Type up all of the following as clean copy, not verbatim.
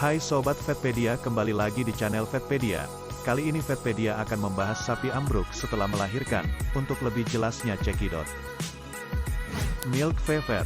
Hai Sobat Vetpedia, kembali lagi di channel Vetpedia. Kali ini Vetpedia akan membahas sapi ambruk setelah melahirkan. Untuk lebih jelasnya cekidot. Milk fever.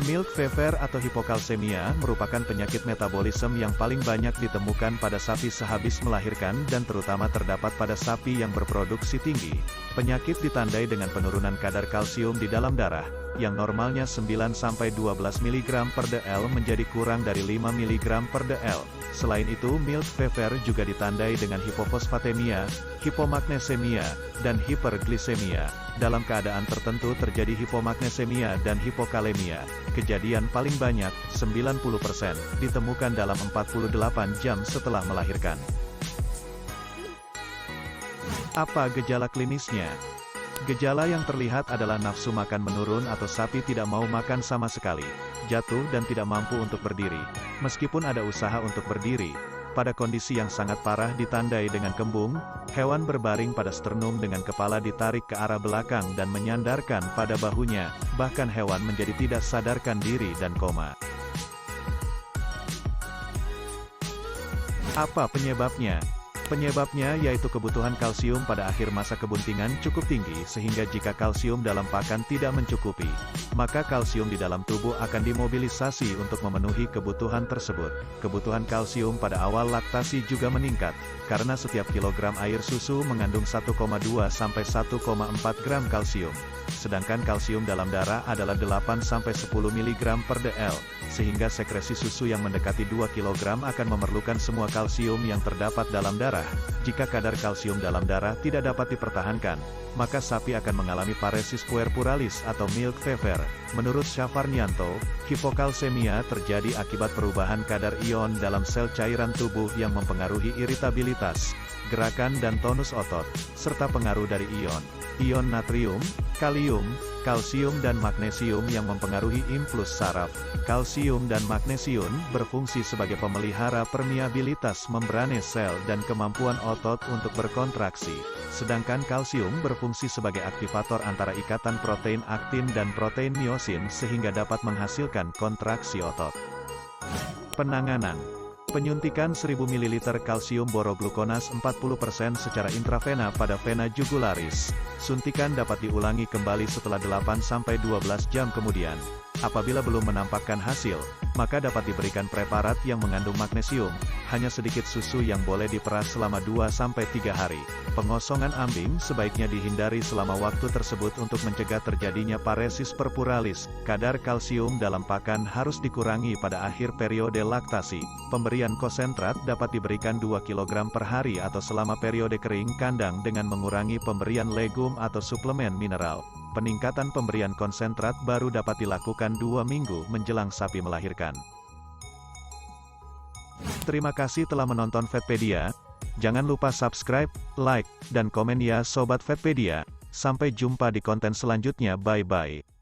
Milk fever atau hipokalsemia merupakan penyakit metabolisme yang paling banyak ditemukan pada sapi sehabis melahirkan dan terutama terdapat pada sapi yang berproduksi tinggi. Penyakit ditandai dengan penurunan kadar kalsium di dalam darah, yang normalnya 9-12 mg per dl menjadi kurang dari 5 mg per dl. Selain itu, milk fever juga ditandai dengan hipofosfatemia, hipomagnesemia, dan hiperglisemia. Dalam keadaan tertentu terjadi hipomagnesemia dan hipokalemia. Kejadian paling banyak, 90%, ditemukan dalam 48 jam setelah melahirkan. Apa gejala klinisnya? Gejala yang terlihat adalah nafsu makan menurun atau sapi tidak mau makan sama sekali, jatuh dan tidak mampu untuk berdiri. Meskipun ada usaha untuk berdiri, pada kondisi yang sangat parah ditandai dengan kembung, hewan berbaring pada sternum dengan kepala ditarik ke arah belakang dan menyandarkan pada bahunya, bahkan hewan menjadi tidak sadarkan diri dan koma. Apa penyebabnya? Penyebabnya yaitu kebutuhan kalsium pada akhir masa kebuntingan cukup tinggi sehingga jika kalsium dalam pakan tidak mencukupi, maka kalsium di dalam tubuh akan dimobilisasi untuk memenuhi kebutuhan tersebut. Kebutuhan kalsium pada awal laktasi juga meningkat, karena setiap kilogram air susu mengandung 1,2 sampai 1,4 gram kalsium. Sedangkan kalsium dalam darah adalah 8-10 mg per dl, sehingga sekresi susu yang mendekati 2 kg akan memerlukan semua kalsium yang terdapat dalam darah. Jika kadar kalsium dalam darah tidak dapat dipertahankan, maka sapi akan mengalami paresis puerperalis atau milk fever. Menurut Syafarnianto, hipokalsemia terjadi akibat perubahan kadar ion dalam sel cairan tubuh yang mempengaruhi iritabilitas, gerakan dan tonus otot, serta pengaruh dari ion natrium, kalium, kalsium dan magnesium yang mempengaruhi impuls saraf. Kalsium dan magnesium berfungsi sebagai pemelihara permeabilitas membrane sel dan kemampuan otot untuk berkontraksi. Sedangkan kalsium berfungsi sebagai aktivator antara ikatan protein aktin dan protein miosin sehingga dapat menghasilkan kontraksi otot. Penanganan: penyuntikan 1000 ml kalsium boroglukonas 40% secara intravena pada vena jugularis. Suntikan dapat diulangi kembali setelah 8-12 jam kemudian. Apabila belum menampakkan hasil, maka dapat diberikan preparat yang mengandung magnesium, hanya sedikit susu yang boleh diperas selama 2-3 hari. Pengosongan ambing sebaiknya dihindari selama waktu tersebut untuk mencegah terjadinya paresis puerperalis. Kadar kalsium dalam pakan harus dikurangi pada akhir periode laktasi. Pemberian konsentrat dapat diberikan 2 kg per hari atau selama periode kering kandang dengan mengurangi pemberian legum atau suplemen mineral. Peningkatan pemberian konsentrat baru dapat dilakukan 2 minggu menjelang sapi melahirkan. Terima kasih telah menonton Vetpedia. Jangan lupa subscribe, like, dan komen ya Sobat Vetpedia. Sampai jumpa di konten selanjutnya, bye-bye.